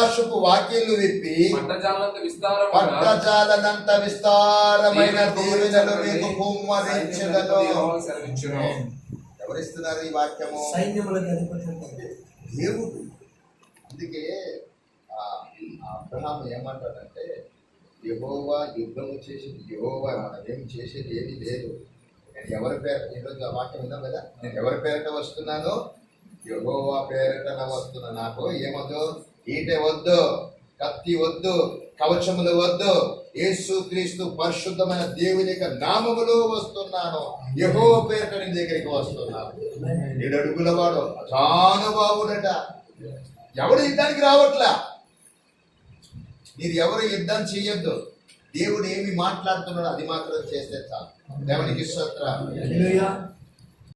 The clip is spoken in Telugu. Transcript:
ఆకాశపు వాకిళ్లు విప్పి పట్టజాలనంత విస్తారమైన దీవెనలు మీకు కుమ్మరించెదను. ఎవరిస్తున్నారు ఈ వాక్యము? దేవుడు. అందుకే అబ్రహాము ఏమంటాడంటే, యెహోవా యుద్ధము చేసింది యెహోవా, మనమేం చేసేది ఏమీ లేదు. నేను ఎవరి పేరు, ఈరోజు ఆ వాక్యం ఉందాం కదా, నేను ఎవరి పేరిట వస్తున్నాను? యెహోవా పేరిట వస్తున్నా. నాకు ఏమొద్దు? ఈట వద్దు, కత్తి వద్దు, కవచములు వద్దు. యేసు క్రీస్తు పరిశుద్ధమైన దేవుని యొక్క నామములో వస్తున్నాను. యెహోవా పేరిట నీ దగ్గరికి వస్తున్నాను. 7 అడుగుల వాడు, అజానుభావుడట. ఎవడు యుద్ధానికి రావట్లా. మీరు ఎవరు యుద్ధం చేయొద్దు. దేవుడు ఏమి మాట్లాడుతున్నాడో అది మాత్రం చేస్తే చాలు. దేవునికి స్తోత్రం.